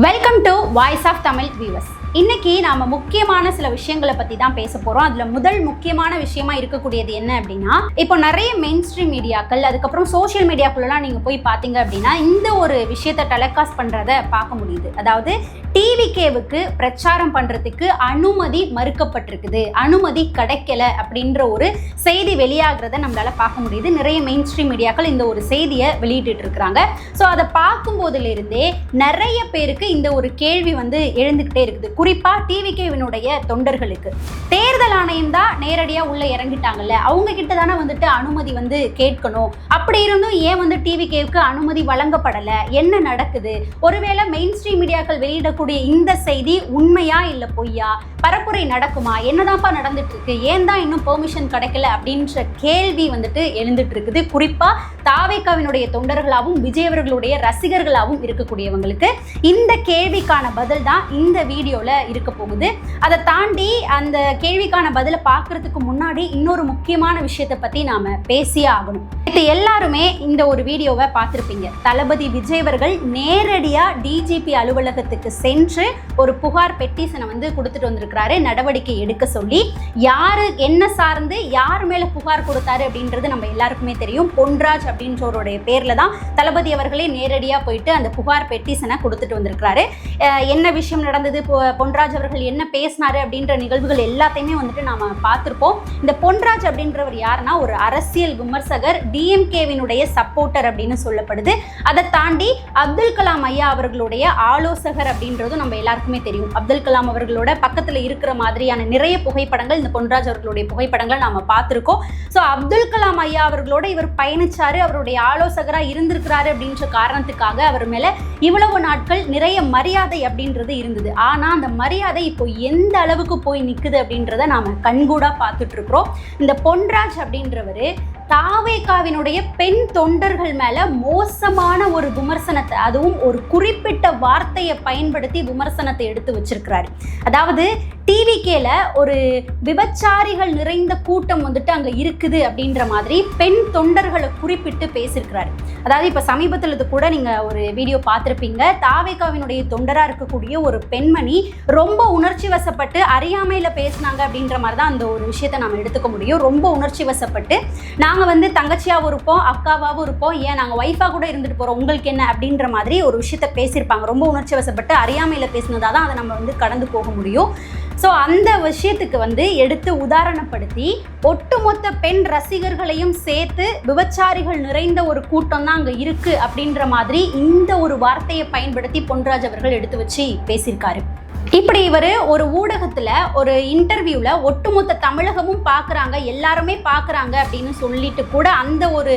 Welcome to voice of Tamil viewers. இன்னைக்கு நாம முக்கியமான சில விஷயங்களை பத்தி தான் பேச போறோம். அதுல முதல் முக்கியமான விஷயமா இருக்கக்கூடியது என்ன அப்படின்னா, இப்போ நிறைய மெயின் ஸ்ட்ரீம் மீடியாக்கள், அதுக்கப்புறம் சோஷியல் மீடியாக்குள்ளலாம் நீங்க போய் பாத்தீங்க அப்படின்னா இந்த ஒரு விஷயத்தை டெலிகாஸ்ட் பண்றத பார்க்க முடியுது. அதாவது டிவிகேவுக்கு பிரச்சாரம் பண்றதுக்கு அனுமதி மறுக்கப்பட்டிருக்குது, அனுமதி கிடைக்கல அப்படின்ற ஒரு செய்தி வெளியாகிறத நம்மளால பார்க்க முடியுது. நிறைய மெயின் ஸ்ட்ரீம் மீடியாக்கள் இந்த ஒரு செய்தியை வெளியிட்டு இருக்கிறாங்க. ஸோ அதை பார்க்கும் போதுல இருந்தே நிறைய பேருக்கு இந்த ஒரு கேள்வி எழுந்துகிட்டே இருக்குது. குறிப்பா டிவிகேவினுடைய தொண்டர்களுக்கு தேர்தல் ஆணையம் தான் நேரடியா உள்ள இறங்கிட்டாங்கல்ல, அவங்க கிட்ட தானே அனுமதி கேட்கணும். அப்படி இருந்தும் ஏன் டிவிகேவுக்கு அனுமதி வழங்கப்படல, என்ன நடக்குது? ஒருவேளை மெயின் ஸ்ட்ரீம் மீடியாக்கள் வெளியிடக்கூடிய இந்த செய்தி உண்மையா இல்ல பொய்யா, பரப்புரை நடக்குமா, என்னதான்ப்பா நடந்துட்டு இருக்கு, ஏன் தான் இன்னும் பெர்மிஷன் கிடைக்கல அப்படின்ற கேள்வி எழுந்துட்டு இருக்குது. குறிப்பா தாவேகாவினுடைய தொண்டர்களாகவும் விஜய் அவர்களுடைய ரசிகர்களாகவும் இருக்கக்கூடியவங்களுக்கு இந்த கேள்விக்கான பதில் தான் இந்த வீடியோல இருக்க போகுது. அதை தாண்டி அந்த கேள்விக்கான பதிலை பார்க்கறதுக்கு முன்னாடி இன்னொரு முக்கியமான விஷயத்தை பத்தி நாம பேசியே ஆகணும். இது எல்லாருமே இந்த ஒரு வீடியோவை பார்த்திருப்பீங்க. தளபதி விஜய் அவர்கள் நேரடியா டிஜிபி அலுவலகத்துக்கு சென்று ஒரு புகார் பெட்டிஷனை கொடுத்துட்டு வந்திருக்கிறாரு, நடவடிக்கை எடுக்க சொல்லி. யாரு என்ன சார்ந்து யார் மேல புகார் கொடுத்தாரு அப்படின்றது நம்ம எல்லாருக்குமே தெரியும். பொன்ராஜ் அப்படின்றவருடைய பேர்ல தான் தளபதி அவர்களே நேரடியா போயிட்டு அந்த புகார் பெட்டிஷனை கொடுத்துட்டு வந்திருக்கிறாரு. என்ன விஷயம் நடந்தது, பொன்ராஜ் அவர்கள் என்ன பேசினாரு அப்படின்ற நிகழ்வுகள் எல்லாத்தையுமே நாம பார்த்திருப்போம். இந்த பொன்ராஜ் அப்படின்றவர் யாருன்னா ஒரு அரசியல் விமர்சகர், டிஎம்கேவினுடைய சப்போர்ட்டர் அப்படின்னு சொல்லப்படுது. அதை தாண்டி அப்துல் கலாம் ஐயா அவர்களுடைய ஆலோசகர் அப்படின்றதும் நம்ம எல்லாருக்குமே தெரியும். அப்துல் கலாம் அவர்களோட பக்கத்துல இருக்கிற மாதிரியான நிறைய புகைப்படங்கள், இந்த பொன்ராஜ் அவர்களுடைய புகைப்படங்கள் நாம பார்த்திருக்கோம். ஸோ அப்துல் கலாம் ஐயா அவர்களோட இவர் பயணிச்சாரு, அவருடைய ஆலோசகரா இருந்திருக்கிறாரு அப்படின்ற காரணத்துக்காக அவர் மேல இவ்வளவு நாட்கள் நிறைய மரியாதை அப்படின்றது இருந்தது. ஆனா அந்த மரியாதை இப்போ எந்த அளவுக்கு போய் நிக்குது அப்படின்றத நாம கண்கூடா பார்த்துட்டு இருக்கிறோம். இந்த பொன்ராஜ் அப்படின்றவரு தாவேகாவினுடைய பெண் தொண்டர்கள் மேல மோசமான ஒரு விமர்சனத்தை, அதுவும் ஒரு குறிப்பிட்ட வார்த்தையை பயன்படுத்தி விமர்சனத்தை எடுத்து வச்சிருக்கிறாரு. அதாவது டிவிகேல ஒரு விபச்சாரிகள் நிறைந்த கூட்டம் அங்க இருக்குது அப்படின்ற மாதிரி பெண் தொண்டர்களை குறிப்பிட்டு பேசியிருக்கிறாரு. அதாவது இப்ப சமீபத்தில் இது கூட நீங்க ஒரு வீடியோ பார்த்திருப்பீங்க. தாவேகாவினுடைய தொண்டரா இருக்கக்கூடிய ஒரு பெண்மணி ரொம்ப உணர்ச்சி வசப்பட்டு அறியாமையில பேசினாங்க அப்படின்ற மாதிரி தான் அந்த ஒரு விஷயத்தை நாம எடுத்துக்க முடியும். ரொம்ப உணர்ச்சி வசப்பட்டு நாங்க தங்கச்சியாவும் இருப்போம், அக்காவாவும் இருப்போம், ஏன் நாங்க ஒய்ஃபா கூட இருந்துட்டு போறோம், உங்களுக்கு என்ன அப்படின்ற மாதிரி ஒரு விஷயத்த பேசியிருப்பாங்க. ரொம்ப உணர்ச்சி வசப்பட்டு அறியாமையில பேசினதாதான் அதை நம்ம கடந்து போக முடியும். ஸோ அந்த விஷயத்துக்கு எடுத்து உதாரணப்படுத்தி ஒட்டுமொத்த பெண் ரசிகர்களையும் சேர்த்து விபச்சாரிகள் நிறைந்த ஒரு கூட்டம் தான் அங்கே இருக்கு அப்படின்ற மாதிரி இந்த ஒரு வார்த்தையை பயன்படுத்தி பொன்ராஜ் அவர்கள் எடுத்து வச்சு பேசியிருக்காரு. இப்படி இவர் ஒரு ஊடகத்துல ஒரு இன்டர்வியூல ஒட்டுமொத்த தமிழகமும் பார்க்குறாங்க, எல்லாருமே பார்க்குறாங்க அப்படின்னு சொல்லிட்டு கூட அந்த ஒரு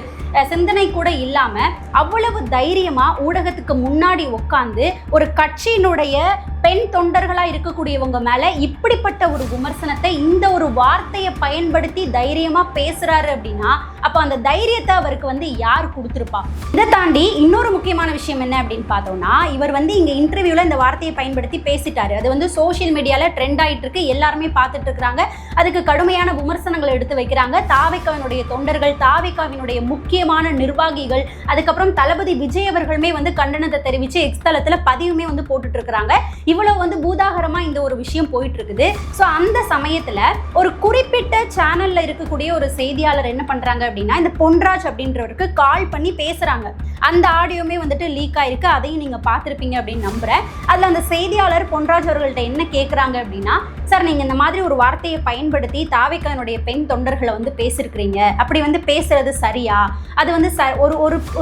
சிந்தனை கூட இல்லாம அவ்வளவு தைரியமா ஊடகத்துக்கு முன்னாடி உட்கார்ந்து ஒரு கட்சியினுடைய பெண் தொண்டர்களா இருக்கக்கூடியவங்க மேல இப்படிப்பட்ட ஒரு விமர்சனத்தை, இந்த ஒரு வார்த்தையை பயன்படுத்தி தைரியமா பேசுறாரு அப்படின்னா அப்ப அந்த தைரியத்தை அவருக்கு யார் கொடுத்துருப்பா? இதை தாண்டி இன்னொரு முக்கியமான விஷயம் என்ன அப்படின்னு பார்த்தோம்னா, இவர் இங்க இன்டர்வியூல இந்த வார்த்தையை பயன்படுத்தி பேசிட்டாரு. அது சோஷியல் மீடியால ட்ரெண்ட் ஆயிட்டு இருக்கு, எல்லாருமே பார்த்துட்டு இருக்கிறாங்க, அதுக்கு கடுமையான விமர்சனங்களை எடுத்து வைக்கிறாங்க. தாவேகாவினுடைய தொண்டர்கள், தாவேகாவினுடைய முக்கியமான நிர்வாகிகள், அதுக்கப்புறம் தளபதி விஜய் அவர்களுமே கண்டனத்தை தெரிவித்து எக்ஸ் தளத்துல பதிவுமே போட்டுட்டு இருக்கிறாங்க. இவ்வளவு பூதாகரமா இந்த ஒரு விஷயம் போயிட்டு இருக்குது. ஸோ அந்த சமயத்துல ஒரு குறிப்பிட்ட சேனல்ல இருக்கக்கூடிய ஒரு செய்தியாளர் என்ன பண்றாங்க அப்படின்னா, இந்த பொன்ராஜ் அப்படின்றவருக்கு கால் பண்ணி பேசுறாங்க. அந்த ஆடியோமே லீக் ஆயிருக்கு, அதையும் நீங்க பார்த்திருப்பீங்க அப்படின்னு நம்புறேன். அதுல அந்த செய்தியாளர் பொன்ராஜ் அவர்கள்ட்ட என்ன கேட்குறாங்க அப்படின்னா, சார் நீங்க இந்த மாதிரி ஒரு வார்த்தையை பயன்படுத்தி தாவேகாவினுடைய பெண் தொண்டர்களை பேசியிருக்கிறீங்க, அப்படி பேசுறது சரியா? அது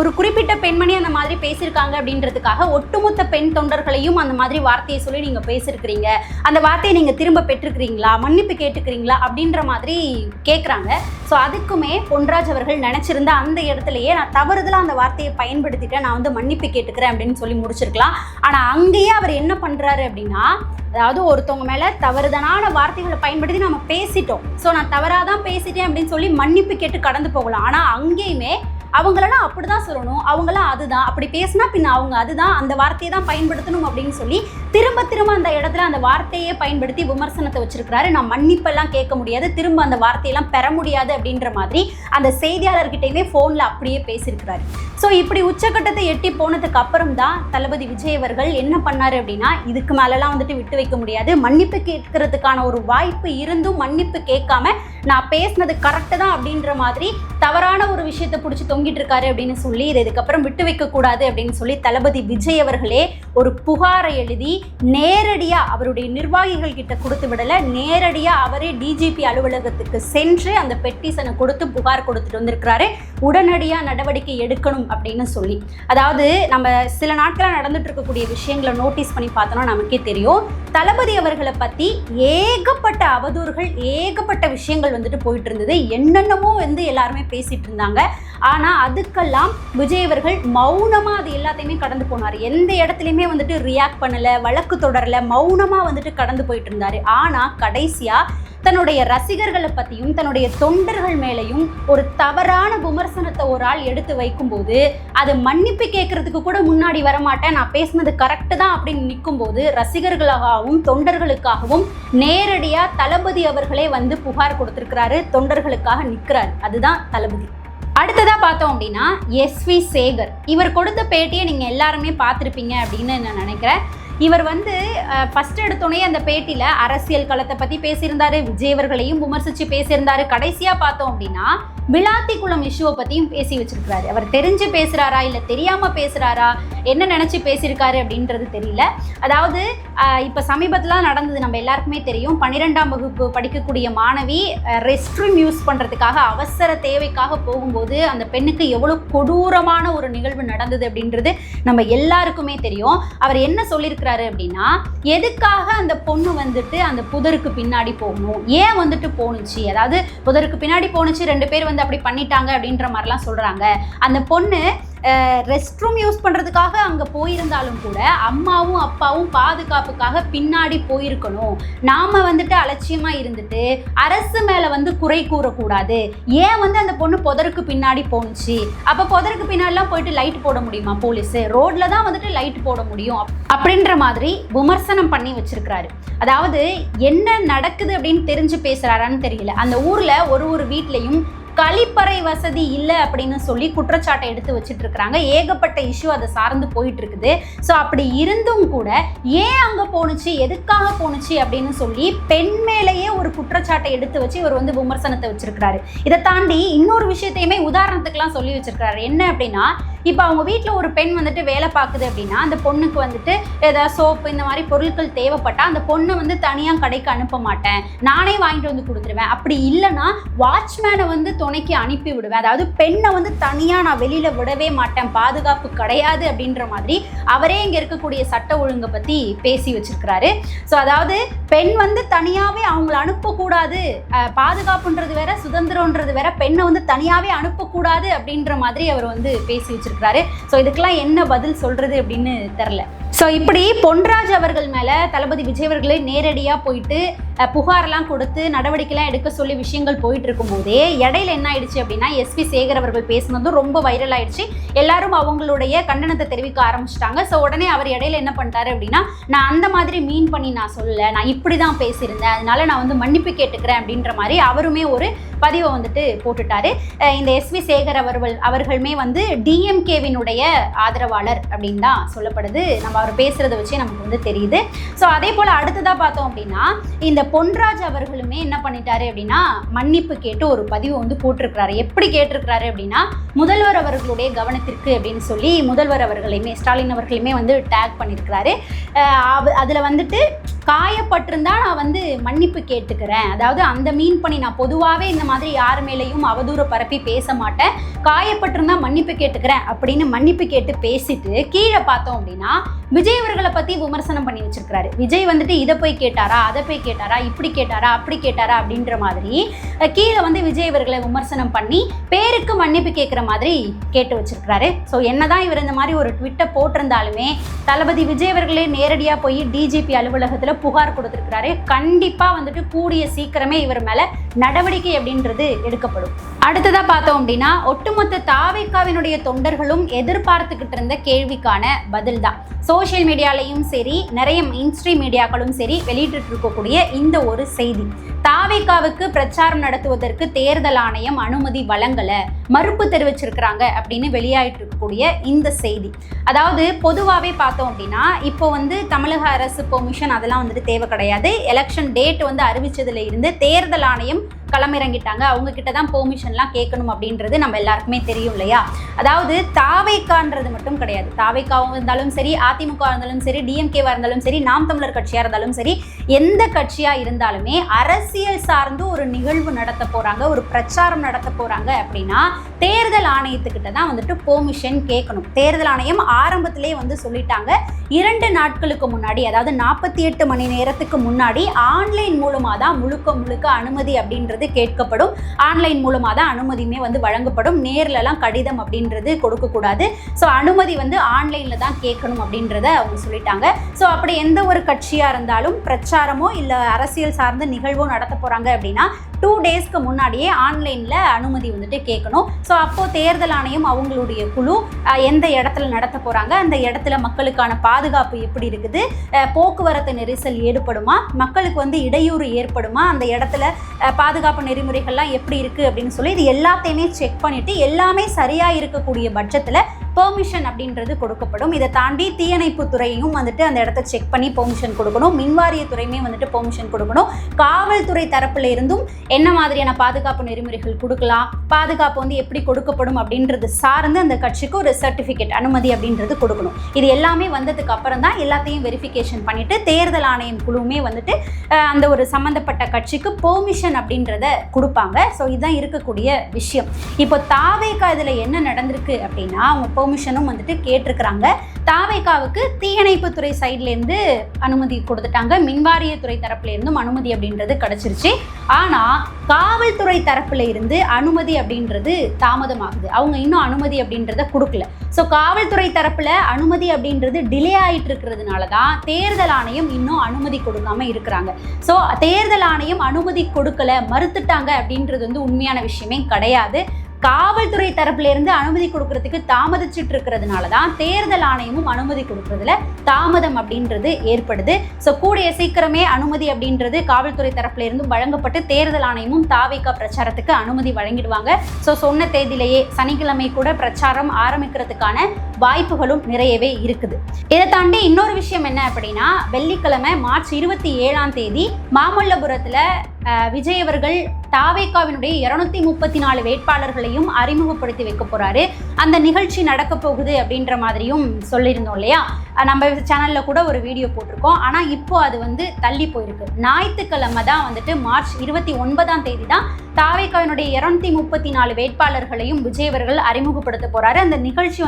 ஒரு குறிப்பிட்ட பெண்மணி அந்த மாதிரி பேசியிருக்காங்க அப்படின்றதுக்காக ஒட்டுமொத்த பெண் தொண்டர்களையும் அந்த மாதிரி வார்த்தையை சொல்லி நீங்க பேசியிருக்கிறீங்க, அந்த வார்த்தையை நீங்க திரும்ப பெற்றுக்கிறீங்களா, மன்னிப்பு கேட்டுக்கிறீங்களா அப்படின்ற மாதிரி கேட்குறாங்க. ஸோ அதுக்குமே பொன்ராஜ் அவர்கள் நினைச்சிருந்த அந்த இடத்துலயே நான் தவறுதலா அந்த வார்த்தையை பயன்படுத்திட்டேன், நான் மன்னிப்பு கேட்டுக்கிறேன் அப்படின்னு சொல்லி முடிச்சிருக்கலாம். ஆனா அங்கேயே அவர் என்ன பண்றாரு அப்படின்னா, அதாவது ஒருத்தவங்க மேல தவறுதலான வார்த்தைகளை பயன்படுத்தி நம்ம பேசிட்டோம், ஸோ நான் தவறாதான் பேசிட்டேன் அப்படின்னு சொல்லி மன்னிப்பு கேட்டு கடந்து போகலாம். ஆனா அங்கேயுமே அவங்களெல்லாம் அப்படிதான் சொல்லணும், அவங்களாம் அதுதான், அப்படி பேசினா பின்ன அவங்க அதுதான், அந்த வார்த்தையை தான் பயன்படுத்தணும் அப்படின்னு சொல்லி திரும்ப திரும்ப அந்த இடத்துல அந்த வார்த்தையே பயன்படுத்தி விமர்சனத்தை வச்சிருக்கிறாரு. நான் மன்னிப்பெல்லாம் கேட்க முடியாது, திரும்ப அந்த வார்த்தையெல்லாம் பெற முடியாது அப்படின்ற மாதிரி அந்த செய்தியாளர்கிட்டையுமே ஃபோனில் அப்படியே பேசியிருக்கிறாரு. ஸோ இப்படி உச்சக்கட்டத்தை எட்டி போனதுக்கு அப்புறம் தான் தளபதி விஜய் அவர்கள் என்ன பண்ணாரு அப்படின்னா, இதுக்கு மேலெல்லாம் வந்துட்டு விட்டு வைக்க முடியாது, மன்னிப்பு கேட்கறதுக்கான ஒரு வாய்ப்பு இருந்தும் மன்னிப்பு கேட்காம நான் பேசினது கரெக்டு தான் அப்படின்ற மாதிரி தவறான ஒரு விஷயத்தை பிடிச்சி தொங்கிட்டு இருக்காரு அப்படின்னு சொல்லி இதை இதுக்கப்புறம் விட்டு வைக்க கூடாது அப்படின்னு சொல்லி தளபதி விஜய் அவர்களே ஒரு புகாரை எழுதி நேரடியாக அவருடைய நிர்வாகிகள் கிட்ட கொடுத்து விடலை, நேரடியாக அவரே டிஜிபி அலுவலகத்துக்கு சென்று அந்த பெட்டிஷனை கொடுத்து புகார் கொடுத்துட்டு வந்திருக்கிறாரு. உடனடியாக நடவடிக்கை எடுக்கணும் அப்படின்னு சொல்லி, அதாவது நம்ம சில நாட்களாக நடந்துட்டு இருக்கக்கூடிய விஷயங்களை நோட்டீஸ் பண்ணி பார்த்தோம்னா நமக்கே தெரியும். தளபதி அவர்களை பற்றி ஏகப்பட்ட அவதூறுகள், ஏகப்பட்ட விஷயங்கள் வந்துட்டு போயிட்டு இருந்தது. என்னென்னமோ எல்லாருமே பேசிட்டு இருந்தாங்க. ஆனால் அதுக்கெல்லாம் விஜய் அவர்கள் மௌனமாக அது எல்லாத்தையுமே கடந்து போனார். எந்த இடத்துலையுமே வந்துட்டு ரியாக்ட் பண்ணலை, வழக்கு தொடரலை, மௌனமாக வந்துட்டு கடந்து போயிட்டு இருந்தார். ஆனால் கடைசியாக தன்னுடைய ரசிகர்களை பற்றியும் தன்னுடைய தொண்டர்கள் மேலேயும் ஒரு தவறான விமர்சனத்தை ஒரு ஆள் எடுத்து வைக்கும்போது அது மன்னிப்பு கேட்கறதுக்கு கூட முன்னாடி வரமாட்டேன், நான் பேசினது கரெக்டு தான் அப்படின்னு நிற்கும்போது ரசிகர்களுக்காகவும் தொண்டர்களுக்காகவும் நேரடியாக தளபதி அவர்களே வந்து புகார் கொடுத்துருக்கிறாரு, தொண்டர்களுக்காக நிற்கிறாரு. அதுதான் தளபதி. அடுத்ததாக பார்த்தோம் அப்படின்னா எஸ்வி சேகர், இவர் கொடுத்த பேட்டியை நீங்கள் எல்லாருமே பார்த்துருப்பீங்க அப்படின்னு நான் நினைக்கிறேன். இவர் ஃபஸ்ட் எடுத்தோடனே அந்த பேட்டியில் அரசியல் களத்தை பற்றி பேசியிருந்தாரு, விஜய் அவர்களையும் விமர்சித்து பேசியிருந்தாரு. கடைசியாக பார்த்தோம் அப்படின்னா விளாத்திக்குளம் இஷ்யூவை பற்றியும் பேசி வச்சிருக்கிறாரு. அவர் தெரிஞ்சு பேசுகிறாரா இல்லை தெரியாமல் பேசுகிறாரா, என்ன நினச்சி பேசியிருக்காரு அப்படின்றது தெரியல. அதாவது இப்போ சமீபத்தில் நடந்தது நம்ம எல்லாருக்குமே தெரியும். 12ஆம் வகுப்பு படிக்கக்கூடிய மாணவி ரெஸ்ட் ரூம் யூஸ் பண்ணுறதுக்காக அவசர தேவைக்காக போகும்போது அந்த பெண்ணுக்கு எவ்வளோ கொடூரமான ஒரு நிகழ்வு நடந்தது அப்படின்றது நம்ம எல்லாருக்குமே தெரியும். அவர் என்ன சொல்லியிருக்கிறாரு அப்படின்னா, எதுக்காக அந்த பொண்ணு அந்த புதருக்கு பின்னாடி போகணும், ஏன் போணுச்சு, அதாவது புதருக்கு பின்னாடி போணுச்சு, 2 பேர் அப்படி பண்ணிட்டாங்க அப்படின்ற மாதிரிலாம் சொல்றாங்க. அந்த பொண்ணு ரெஸ்ட் ரூம் யூஸ் பண்ணுறதுக்காக அங்கே போயிருந்தாலும் கூட அம்மாவும் அப்பாவும் பாதுகாப்புக்காக பின்னாடி போயிருக்கணும். நாம் அலட்சியமாக இருந்துட்டு அரசு மேலே குறை கூறக்கூடாது. ஏன் அந்த பொண்ணு புதருக்கு பின்னாடி போணுச்சு, அப்போ புதருக்கு பின்னாடிலாம் போயிட்டு லைட் போட முடியுமா, போலீஸு ரோட்ல தான் லைட் போட முடியும் அப்படின்ற மாதிரி விமர்சனம் பண்ணி வச்சிருக்கிறாரு. அதாவது என்ன நடக்குது அப்படின்னு தெரிஞ்சு பேசுகிறாரான்னு தெரியல. அந்த ஊரில் ஒரு வீட்லையும் கழிப்பறை வசதி இல்லை அப்படின்னு சொல்லி குற்றச்சாட்டை எடுத்து வச்சுட்டு இருக்கிறாங்க. ஏகப்பட்ட இஷ்யூ அதை சார்ந்து போயிட்டு இருக்குது. ஸோ அப்படி இருந்தும் கூட ஏன் அங்கே போணுச்சு, எதுக்காக போணுச்சு அப்படின்னு சொல்லி பெண் மேலேயே ஒரு குற்றச்சாட்டை எடுத்து வச்சு இவர் விமர்சனத்தை வச்சிருக்கிறாரு. இதை தாண்டி இன்னொரு விஷயத்தையுமே உதாரணத்துக்குலாம் சொல்லி வச்சிருக்கிறாரு. என்ன அப்படின்னா, இப்போ அவங்க வீட்டில் ஒரு பெண் வேலை பார்க்குது அப்படின்னா அந்த பொண்ணுக்கு ஏதாவது சோப்பு இந்த மாதிரி பொருட்கள் தேவைப்பட்டால் அந்த பொண்ணை தனியாக கடைக்கு அனுப்ப மாட்டேன், நானே வாங்கிட்டு கொடுத்துருவேன். அப்படி இல்லைன்னா வாட்ச்மேனை துணைக்கு அனுப்பி விடுவேன். அதாவது பெண்ணை தனியாக நான் வெளியில் விடவே மாட்டேன், பாதுகாப்பு கிடையாது அப்படின்ற மாதிரி அவரே இங்கே இருக்கக்கூடிய சட்ட ஒழுங்கை பற்றி பேசி வச்சிருக்கிறாரு. ஸோ அதாவது பெண் தனியாகவே அவங்கள அனுப்பக்கூடாது, பாதுகாப்புன்றது வேற சுதந்திரன்றது வேற, பெண்ணை தனியாகவே அனுப்பக்கூடாது அப்படின்ற மாதிரி அவர் பேசி வச்சிருக்காரு. ஸோ இதுக்கெல்லாம் என்ன பதில் சொல்றது அப்படின்னு தெரில. ஸோ இப்படி பொன்ராஜ் அவர்கள் மேலே தளபதி விஜய் அவர்களே நேரடியாக போயிட்டு புகாரெல்லாம் கொடுத்து நடவடிக்கைலாம் எடுக்க சொல்லி விஷயங்கள் போயிட்டு இருக்கும்போதே இடையில என்ன ஆயிடுச்சு அப்படின்னா, எஸ்வி சேகர் அவர்கள் பேசினதும் ரொம்ப வைரல் ஆயிடுச்சு. எல்லாரும் அவங்களுடைய கண்டனத்தை தெரிவிக்க ஆரம்பிச்சிட்டாங்க. ஸோ உடனே அவர் இடையில என்ன பண்ணிட்டாரு அப்படின்னா, நான் அந்த மாதிரி மீன் பண்ணி நான் சொல்லலை, நான் இப்படி தான் பேசியிருந்தேன், அதனால நான் மன்னிப்பு கேட்டுக்கிறேன் அப்படின்ற மாதிரி அவருமே ஒரு பதிவை போட்டுட்டாரு. இந்த எஸ்வி சேகர் அவர்களுமே டிஎம்கேவினுடைய ஆதரவாளர் அப்படின்னு தான் சொல்லப்படுது. நம்ம அவர் பேசுறதை வச்சு நமக்கு தெரியுது. ஸோ அதே போல் அடுத்ததாக பார்த்தோம் அப்படின்னா, இந்த பொன்ராஜ் அவர்களுமே என்ன பண்ணிட்டாரு அப்படின்னா, மன்னிப்பு கேட்டு ஒரு பதிவு போட்டிருக்கிறாரு. எப்படி கேட்டிருக்கிறாரு அப்படின்னா, முதல்வர் அவர்களுடைய கவனத்திற்கு அப்படின்னு சொல்லி முதல்வர் அவர்களையுமே ஸ்டாலின் அவர்களையுமே டேக் பண்ணியிருக்கிறாரு. அதில் காயப்பட்டிருந்தா நான் மன்னிப்பு கேட்டுக்கிறேன், அதாவது அந்த மீன் பண்ணி நான் பொதுவாகவே இந்த மாதிரி யார் மேலேயும் அவதூறு பரப்பி பேச மாட்டேன், காயப்பட்டிருந்தா மன்னிப்பு கேட்டுக்கிறேன் அப்படின்னு மன்னிப்பு கேட்டு பேசிட்டு கீழே பார்த்தோம் அப்படின்னா விஜய் அவர்களை பற்றி விமர்சனம் பண்ணி வச்சிருக்கிறாரு. விஜய் இதை போய் கேட்டாரா, அதை போய் கேட்டாரா, இப்படி கேட்டாரா, அப்படி கேட்டாரா அப்படின்ற மாதிரி கீழே விஜய் அவர்களை விமர்சனம் பண்ணி பேருக்கு மன்னிப்பு கேட்குற மாதிரி கேட்டு வச்சிருக்கிறாரு. ஸோ என்னதான் இவர் இந்த மாதிரி ஒரு ட்விட்டை போட்டிருந்தாலுமே தளபதி விஜய் அவர்களே நேரடியாக போய் டிஜிபி அலுவலகத்தில் புகார் கொடுத்திருக்கிறாரு. கண்டிப்பாக கூடிய சீக்கிரமே இவர் மேலே நடவடிக்கை அப்படின்றது எடுக்கப்படும். அடுத்ததா பார்த்தோம் அப்படின்னா ஒட்டுமொத்த தாவேகாவினுடைய தொண்டர்களும் எதிர்பார்த்துக்கிட்டு இருந்த கேள்விக்கான பதில் தான். சோசியல் மீடியாலையும் சரி, நிறைய மெயின்ஸ்ட்ரீம் மீடியாக்களும் சரி வெளியிட்டு இருக்கக்கூடிய இந்த ஒரு செய்தி, தாவேகாவுக்கு பிரச்சாரம் நடத்துவதற்கு தேர்தல் ஆணையம் அனுமதி வழங்கல, மறுப்பு தெரிவிச்சிருக்கிறாங்க அப்படின்னு வெளியாயிட்டு இருக்கக்கூடிய இந்த செய்தி. அதாவது பொதுவாகவே பார்த்தோம் அப்படின்னா இப்போ தமிழக அரசு பெர்மிஷன் அதெல்லாம் தேவை கிடையாது. எலெக்ஷன் டேட் அறிவிச்சதுல இருந்து தேர்தல் ஆணையம் களமிறங்கிட்டாங்க. அவங்க கிட்ட தான் பெர்மிஷன்லாம் கேட்கணும் அப்படின்றது நம்ம எல்லாருக்குமே தெரியும் இல்லையா? அதாவது தாவேகான்றது மட்டும் கிடையாது. தாவேகாவும் இருந்தாலும் சரி, அதிமுக இருந்தாலும் சரி, டிஎம்கேவா இருந்தாலும் சரி, நாம் தமிழர் கட்சியா இருந்தாலும் சரி, எந்த கட்சியா இருந்தாலுமே அரசியல் சார்ந்து ஒரு நிகழ்வு நடத்த போறாங்க, ஒரு பிரச்சாரம் நடத்த போறாங்க அப்படின்னா தேர்தல் ஆணையத்துக்கிட்ட தான் பெர்மிஷன் கேட்கணும். தேர்தல் ஆணையம் ஆரம்பத்திலே சொல்லிட்டாங்க, 2 நாட்களுக்கு முன்னாடி, அதாவது 48 மணி நேரத்துக்கு முன்னாடி ஆன்லைன் மூலமா தான் முழுக்க அனுமதி அப்படின்றது கேட்கப்படும். ஆன்லைன் மூலமா தான் அனுமதியுமே வழங்கப்படும். நேர்லலாம் கடிதம் அப்படின்றது கொடுக்கக்கூடாது. ஸோ அனுமதி ஆன்லைன்ல தான் கேட்கணும் அப்படின்றத அவங்க சொல்லிட்டாங்க. ஸோ அப்படி எந்த ஒரு கட்சியா இருந்தாலும் பிரச்சாரமோ இல்லை அரசியல் சார்ந்த நிகழ்வோ நடத்த போறாங்க அப்படின்னா 2 டேஸ்க்கு முன்னாடியே ஆன்லைன்ல அனுமதி கேட்கணும். ஸோ அப்போ தேர்தல் ஆணையம் அவங்களுடைய குழு எந்த இடத்துல நடத்த போறாங்க, அந்த இடத்துல மக்களுக்கான பாதுகாப்பு எப்படி இருக்குது, போக்குவரத்து நெரிசல் ஏற்படுமா, மக்களுக்கு இடையூறு ஏற்படுமா, அந்த இடத்துல பாதுகாப்பு நெறிமுறைகள்லாம் எப்படி இருக்கு அப்படின்னு சொல்லி இது எல்லாத்தையுமே செக் பண்ணிட்டு எல்லாமே சரியா இருக்கக்கூடிய பட்சத்துல பெர்மிஷன் அப்படின்றது கொடுக்கப்படும். இதை தாண்டி தீயணைப்பு துறையும் அந்த இடத்த செக் பண்ணி பெர்மிஷன் கொடுக்கணும். மின்வாரிய துறையுமே பெர்மிஷன் கொடுக்கணும். காவல்துறை தரப்புல இருந்தும் என்ன மாதிரியான பாதுகாப்பு நெறிமுறைகள் கொடுக்கலாம், பாதுகாப்பு எப்படி கொடுக்கப்படும் அப்படின்றது சார்ந்து அந்த கட்சிக்கு ஒரு சர்டிஃபிகேட், அனுமதி அப்படின்றது கொடுக்கணும். இது எல்லாமே வந்ததுக்கு அப்புறம் தான் எல்லாத்தையும் வெரிஃபிகேஷன் பண்ணிட்டு தேர்தல் ஆணையம் குழுவுமே அந்த ஒரு சம்பந்தப்பட்ட கட்சிக்கு பெர்மிஷன் அப்படின்றத கொடுப்பாங்க. ஸோ இதுதான் இருக்கக்கூடிய விஷயம். இப்போ தாவேகா இதில் என்ன நடந்திருக்கு அப்படின்னா அவங்க பெர்மிஷனும் கேட்டிருக்கிறாங்க. தாவேகாவுக்கு தீயணைப்புத்துறை சைட்லேருந்து அனுமதி கொடுத்துட்டாங்க, மின்வாரியத்துறை தரப்புல இருந்தும் அனுமதி அப்படின்றது கிடைச்சிருச்சு. ஆனால் காவல்துறை தரப்புல இருந்து அனுமதி அப்படின்றது தாமதமாகுது. அவங்க இன்னும் அனுமதி அப்படின்றத கொடுக்கல. ஸோ காவல்துறை தரப்புல அனுமதி அப்படின்றது டிலே ஆகிட்டு இருக்கிறதுனால தான் தேர்தல் ஆணையம் இன்னும் அனுமதி கொடுக்காம இருக்கிறாங்க. ஸோ தேர்தல் ஆணையம் அனுமதி கொடுக்கல, மறுத்துட்டாங்க அப்படின்றது உண்மையான விஷயமே கிடையாது. காவல்துறை தரப்புல இருந்து அனுமதி கொடுக்கறதுக்கு தாமதிச்சுட்டு இருக்கிறதுனால தான் தேர்தல் ஆணையமும் அனுமதி கொடுக்கறதுல தாமதம் அப்படின்றது ஏற்படுது. ஸோ கூடிய சீக்கிரமே அனுமதி அப்படின்றது காவல்துறை தரப்புல இருந்து வழங்கப்பட்டு தேர்தல் ஆணையமும் தாவேகா பிரச்சாரத்துக்கு அனுமதி வழங்கிடுவாங்க. ஸோ சொன்ன தேதியிலேயே சனிக்கிழமை கூட பிரச்சாரம் ஆரம்பிக்கிறதுக்கான வாய்ப்புகளும் நிறையவே இருக்குது. இதை தாண்டி இன்னொரு விஷயம் என்ன அப்படின்னா, வெள்ளிக்கிழமை மார்ச் 27ஆம் தேதி மாமல்லபுரத்துல விஜய் அவர்கள் தாவேகாவினுடைய 234 வேட்பாளர்களையும் அறிமுகப்படுத்தி வைக்க போறாரு. அந்த நிகழ்ச்சி நடக்க போகுது அப்படின்ற மாதிரியும் சொல்லியிருந்தோம் இல்லையா? நம்ம சேனல்ல கூட ஒரு வீடியோ போட்டிருக்கோம். ஆனா இப்போ அது தள்ளி போயிருக்கு. ஞாயிற்றுக்கிழமை தான் மார்ச் 29ஆம் தேதி தான் தாவேகாவினுடைய 234 வேட்பாளர்களையும் விஜய் அவர்கள் அறிமுகப்படுத்த போறாரு. அந்த நிகழ்ச்சி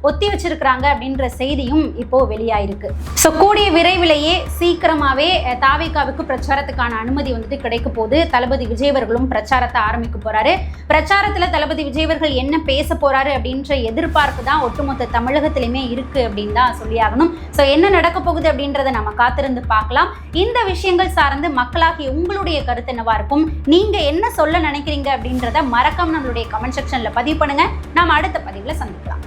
ஒத்தி வச்சிருக்கிறாங்க அப்படின்ற செய்தியும் இப்போ வெளியாயிருக்கு. ஸோ கூடிய விரைவிலேயே சீக்கிரமாவே தாவேகாவுக்கு பிரச்சாரத்துக்கான அனுமதி கிடைக்க போது. தளபதி விஜய் அவர்களும் பிரச்சாரத்தை ஆரம்பிக்க போறாரு. பிரச்சாரத்துல தளபதி விஜய் அவர்கள் என்ன பேச போறாரு அப்படின்ற எதிர்பார்ப்பு தான் ஒட்டுமொத்த தமிழகத்திலுமே இருக்கு அப்படின்னு தான் சொல்லியாகணும். ஸோ என்ன நடக்க போகுது அப்படின்றத நம்ம காத்திருந்து பார்க்கலாம். இந்த விஷயங்கள் சார்ந்து மக்களாகிய உங்களுடைய கருத்து என்னவா இருக்கும், நீங்க என்ன சொல்ல நினைக்கிறீங்க அப்படின்றத மறக்காம நம்மளுடைய கமெண்ட் செக்ஷன்ல பதிவு பண்ணுங்க. நாம அடுத்த பதிவுல சந்திக்கலாம்.